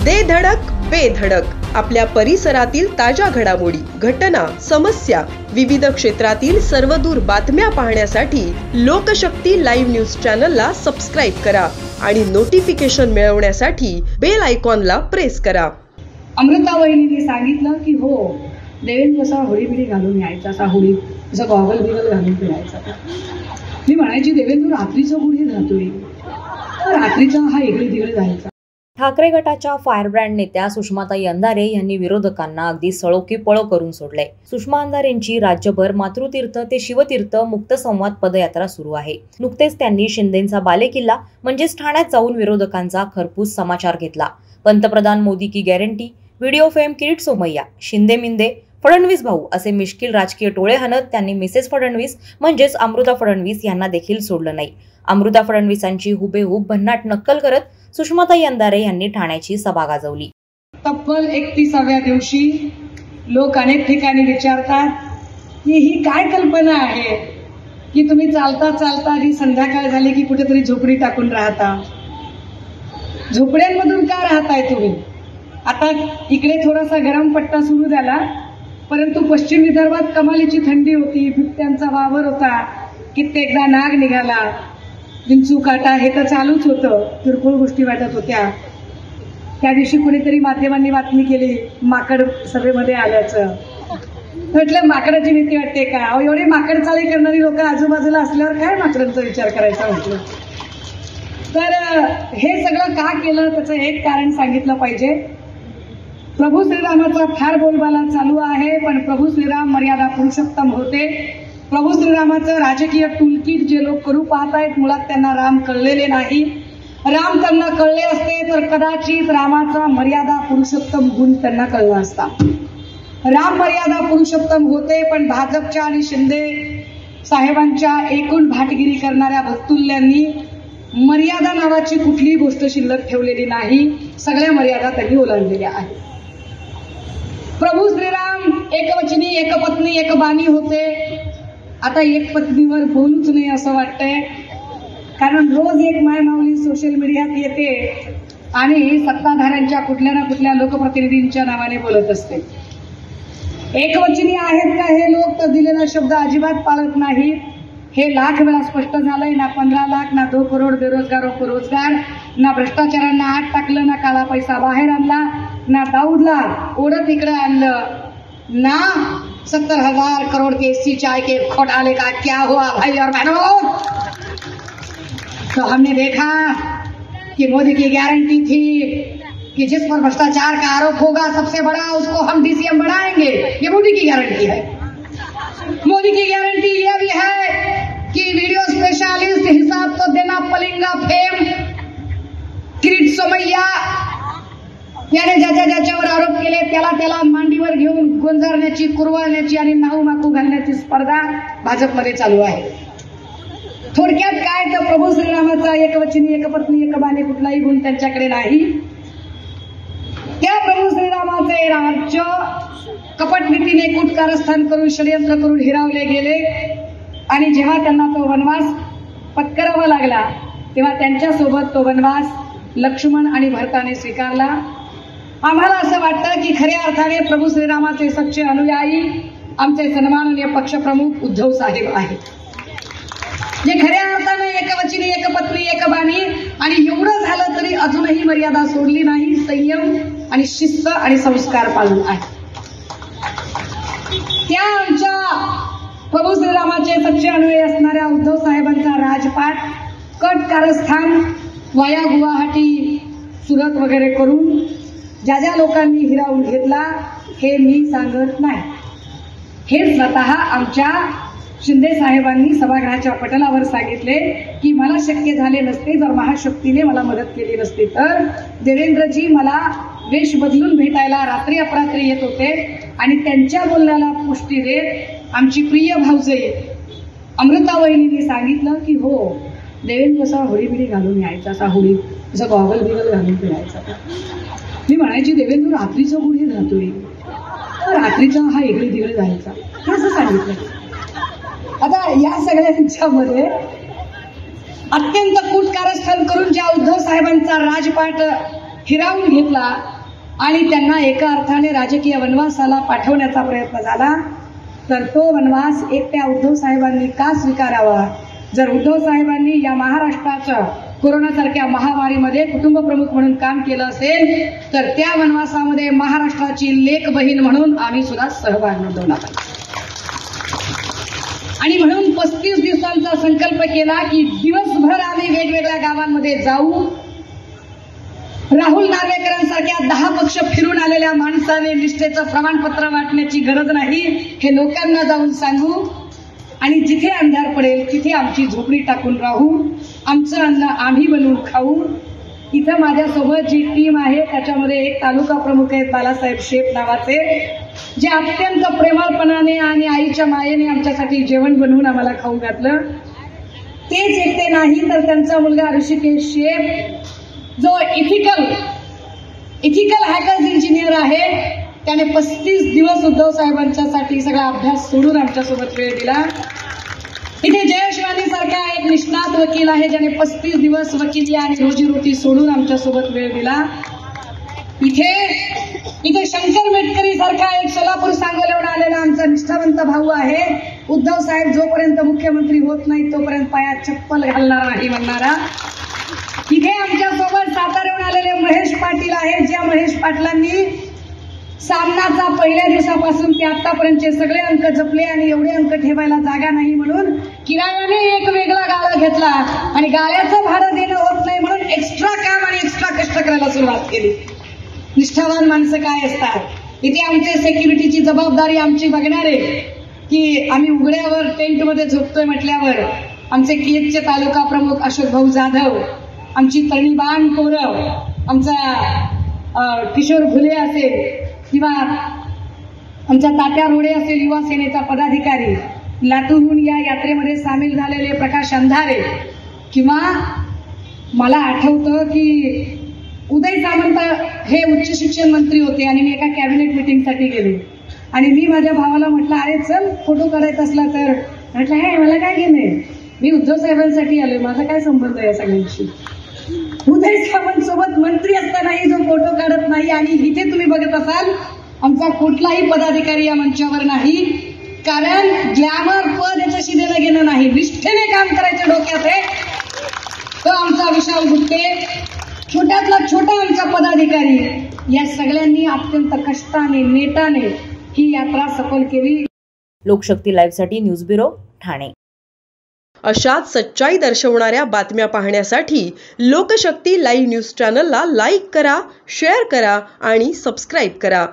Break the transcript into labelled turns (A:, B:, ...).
A: दे धडक बेधडक आपल्या परिसरातील ताज्या घडामोडी, घटना, समस्या, विविध क्षेत्रातील सर्वदूर बातम्या पाहण्यासाठी लोकशक्ती लाईव्ह न्यूज चॅनलला सबस्क्राईब करा आणि नोटिफिकेशन मिळवण्यासाठी बेल आयकॉनला प्रेस करा.
B: अमृता वहिनीने सांगितलं की हो, देवेंद्र कसा होळीबिडी घालून यायचा, असा होळी जसा गॉगल बिगल घालून फिरायचा. मी म्हणायची देवेंद्र रात्रीचं गुढी राहतोय, रात्रीचा हा इकडे तिकडे जायचा.
C: ठाकरे गटाच्या फायरब्रँड नेत्या सुषमाताई अंधारे यांनी विरोधकांना अगदी सळो की पळो करून सोडले. सुषमा अंधारेंची राज्यभर मातृतीर्थ ते शिवतीर्थ मुक्त संवाद पदयात्रा सुरू आहे. नुकतेच त्यांनी शिंदेंचा बालेकिल्ला म्हणजेच ठाण्यात जाऊन विरोधकांचा खरपूस समाचार घेतला. पंतप्रधान मोदी की guarantee, video fame Kirit Somaiya, Shinde मिंदे, फडणवीस भाऊ असे मिश्किल राजकीय टोळे हाणत त्यांनी मिसेस फडणवीस म्हणजेच अमृता फडणवीस यांना देखील सोडलं नाही. अमृता फडणवीसांची हुबेहूब भन्नाट नक्कल करत सुषमाताई अंधारे यांनी ठाण्याची सभा गाजवली.
B: तब्बल 31व्या दिवशी लोक अनेक ठिकाणी विचारतात की ही काय कल्पना आहे की तुम्ही चालता चालता जी संध्याकाळ झाली की कुठेतरी झोपडी टाकून राहता. झोपड्यांमधून का राहताय तुम्ही? आता इकडे थोडासा गरम पट्टा सुरू झाला, परंतु पश्चिम विदर्भात कमालीची थंडी होती, बिबट्यांचा वावर होता, कित्येकदा नाग निघाला, विंचू काटा हे तर चालूच होतं. किरकोळ गोष्टी वाटत होत्या. त्या दिवशी कुणीतरी माध्यमांनी बातमी केली माकड सभेमध्ये आल्याचं. म्हटलं माकडाची भीती वाटते का? अहो, एवढे माकड चाळे करणारी लोक आजूबाजूला असल्यावर काय माकडांचा विचार करायचा म्हटलं. तर हे सगळं का केलं त्याचं एक कारण सांगितलं पाहिजे. प्रभू श्रीरामाचा फार बोलबाला चालू आहे, पण प्रभू श्रीराम मर्यादा पुरुषोत्तम होते. प्रभू श्रीरामाचं राजकीय टूलकिट जे लोक करू पाहतायत, मुळात त्यांना राम कळलेले नाही. राम त्यांना कळले असते तर कदाचित रामाचा मर्यादा पुरुषोत्तम गुण त्यांना कळला असता. राम मर्यादा पुरुषोत्तम होते, पण भाजपच्या आणि शिंदे साहेबांच्या एकूण भाटगिरी करणाऱ्या भक्तुल्यांनी मर्यादा नावाची कुठलीही गोष्ट शिल्लक ठेवलेली नाही. सगळ्या मर्यादा त्यांनी ओलांडलेल्या आहेत. प्रभू श्रीराम एकवचनी, एकपत्नी, एकबाणी होते. आता एक पत्नीवर बोलूच नाही असं वाटतंय, कारण रोज एक मायमाऊली सोशल मीडियात येते आणि सत्ताधाऱ्यांच्या कुठल्या ना कुठल्या लोकप्रतिनिधींच्या नावाने बोलत असते. एकवचनी आहेत का हे लोक? तर दिलेला शब्द अजिबात पाळत नाहीत. हे लाख वेळा स्पष्ट झालंय. ना 15 लाख, ना 2 करोड बेरोजगारों को रोजगार, ना भ्रष्टाचारांना आत टाकलं, ना काळा पैसा बाहेर आणला, ना दाऊदला ओढत इकडे आणलं, ना 70,000 करोड़ के एससी चाय के घोटाले का क्या हुआ भाई और बहनों. तो हमने देखा कि मोदी की गारंटी थी कि जिस पर भ्रष्टाचार का आरोप होगा सबसे बड़ा उसको हम डीसीएम बनाएंगे. ये मोदी की गारंटी है. मोदी की गारंटी यह भी है कि वीडियो स्पेशलिस्ट हिसाब तो देना पलिंगा फेम किरीट सोमय्या याने ज्याच्यावर आरोप केले त्याला मांडीवर घेऊन गोंजारण्याची, कुरवाळण्याची आणि नाहू माकू घालण्याची स्पर्धा भाजपमध्ये चालू आहे. थोडक्यात काय तर प्रभू श्रीरामाचा एकवचनी, एकपत्नी, एकबाणी कुठलाही गुण त्यांच्याकडे नाही. त्या प्रभू श्रीरामाचे राज्य कपट नीतीने कूट कारस्थान करून, षडयंत्र करून हिरावले गेले आणि जेव्हा त्यांना तो वनवास पत्करावा लागला तेव्हा त्यांच्यासोबत तो वनवास लक्ष्मण आणि भरताने स्वीकारला. आम्हाला असं वाटतं की खऱ्या अर्थाने प्रभू श्रीरामाचे सच्चे अनुयायी आमचे सन्माननीय पक्षप्रमुख उद्धव साहेब आहेत, जे खऱ्या अर्थाने एकवचनी, एकपत्नी, एकबाणी आणि एवढं झालं तरी अजूनही मर्यादा सोडली नाही. संयम आणि शिस्त आणि संस्कार पाळून आहे. त्या आमच्या प्रभू श्रीरामाचे सच्चे अनुयायी असणाऱ्या उद्धव साहेबांचा राजपाट कट कारस्थान वाया गुवाहाटी, सुरत वगैरे करून ज्या ज्या लोकांनी हिरावून घेतला हे मी सांगत नाही. हे स्वतः आमच्या शिंदे साहेबांनी सभागृहाच्या पटलावर सांगितले की मला शक्य झाले नसते जर महाशक्तीने मला मदत केली नसती तर देवेंद्रजी मला वेश बदलून भेटायला रात्री अपरात्री येत होते. आणि त्यांच्या बोलण्याला पुष्टी देत आमची प्रिय भाऊजाई अमृता वहिनीने सांगितलं की हो, देवेंद्र कसा होळीबिडी घालून यायचा, असा होळी जसा गॉगल बिगल घालून फिरायचा. मी म्हणायची देवेंद्र रात्रीचं गुढी राहतोय, रात्रीचा हा इकडे तिकडे जायचा, हे असं सांगितलं. आता या सगळ्यांच्यामध्ये अत्यंत कूट कारस्थान करून ज्या उद्धव साहेबांचा राजपाट हिरावून घेतला आणि त्यांना एका अर्थाने राजकीय वनवासाला पाठवण्याचा प्रयत्न झाला, तर तो वनवास एकट्या उद्धव साहेबांनी का स्वीकारावा? जर उद्धव साहेबांनी या महाराष्ट्राच्या कोरोनासारख्या महामारीमध्ये कुटुंब प्रमुख म्हणून काम केलं असेल, तर त्या वनवासामध्ये महाराष्ट्राची लेक बहीण म्हणून आम्ही सुद्धा सहभाग नोंदवला पाहिजे. आणि म्हणून 35 दिवसांचा संकल्प केला की दिवसभर आम्ही वेगवेगळ्या गावांमध्ये जाऊ. राहुल नार्वेकरांसारख्या 10 पक्ष फिरून आलेल्या माणसाने निष्ठेचं प्रमाणपत्र वाटण्याची गरज नाही हे लोकांना जाऊन सांगू. आणि जिथे अंधार पडेल तिथे आमची झोपडी टाकून राहू, आमचं अन्न आम्ही बनवून खाऊ. इथं माझ्यासोबत जी टीम आहे त्याच्यामध्ये एक तालुका प्रमुख आहेत बालासाहेब शेप नावाचे, जे अत्यंत प्रेमळपणाने आणि आईच्या मायेने आमच्यासाठी जेवण बनवून आम्हाला खाऊ घातलं. तेच एकटे नाही तर त्यांचा मुलगा ऋषिकेश शेप, जो इथिकल हॅकर्स इंजिनियर आहे, त्याने 35 दिवस उद्धव साहेबांच्यासाठी सगळा अभ्यास सोडून आमच्यासोबत वेळ दिला. इथे जयेश वाणी सारखा एक निष्णात वकील आहे, ज्याने 35 दिवस वकिली आणि रोजीरोटी सोडून आमच्यासोबत वेळ दिला. इथे शंकर मेटकरी सारखा एक सोलापूर सांगोल्याहून आलेला आमचा निष्ठावंत भाऊ आहे, उद्धव साहेब जोपर्यंत मुख्यमंत्री होत नाही तोपर्यंत पायात चप्पल घालणार नाही म्हणणारा. इथे आमच्यासोबत साताऱ्याहून आलेले महेश पाटील आहेत, ज्या महेश पाटलांनी सामनाचा पहिल्या दिवसापासून ते आतापर्यंतचे सगळे अंक जपले आणि एवढे अंक ठेवायला जागा नाही म्हणून किरायाने एक वेगळा गाळा घेतला आणि गाळ्याचं भाडं देणं होत नाही म्हणून एक्स्ट्रा काम आणि एक्स्ट्रा कष्ट करायला सुरुवात केली. निष्ठावान माणसं काय असतात. इथे आमचे सेक्युरिटीची जबाबदारी आमची बघणारे की आम्ही उघड्यावर टेंटमध्ये झोपतोय म्हटल्यावर आमचे केजचे तालुका प्रमुख अशोक भाऊ जाधव, आमची तरणीबाण पोरं, आमचा किशोर घुले असेल किंवा आमच्या तात्या रोडे असेल युवा सेनेचा पदाधिकारी, लातूरहून या यात्रेमध्ये सामील झालेले प्रकाश अंधारे, किंवा मला आठवतं की उदय सामंत हे उच्च शिक्षण मंत्री होते आणि मी एका कॅबिनेट मिटिंगसाठी गेले आणि मी माझ्या भावाला म्हटलं अरे चल फोटो काढायचा असला तर, म्हटलं हे मला काय घेणे, मी उद्धव साहेबांसाठी आलोय, माझा काय संबंध आहे सगळ्यांशी. उदय सामंत सोबत मंत्री असतानाही जो फोटो काढत नाही. आणि इथे तुम्ही बघत असाल आमचा कुठलाही पदाधिकारी या मंचावर नाही, कारण ग्लॅमर पद याच्याशी देणं घेणं नाही, निष्ठेने काम करायचं डोक्यात आहे. तो आमचा विशाल गुट्टे, छोट्यातला छोटा आमचा पदाधिकारी, या सगळ्यांनी अत्यंत कष्टाने नेटाने ही यात्रा सफल केली.
C: लोकशक्ती लाईव्हसाठी न्यूज ब्युरो ठाणे.
A: अशाच सच्चाई दर्शवणाऱ्या बातम्या पाहण्यासाठी लोकशक्ती लाईव्ह न्यूज चॅनलला लाईक करा, शेअर करा आणि सबस्क्राईब करा.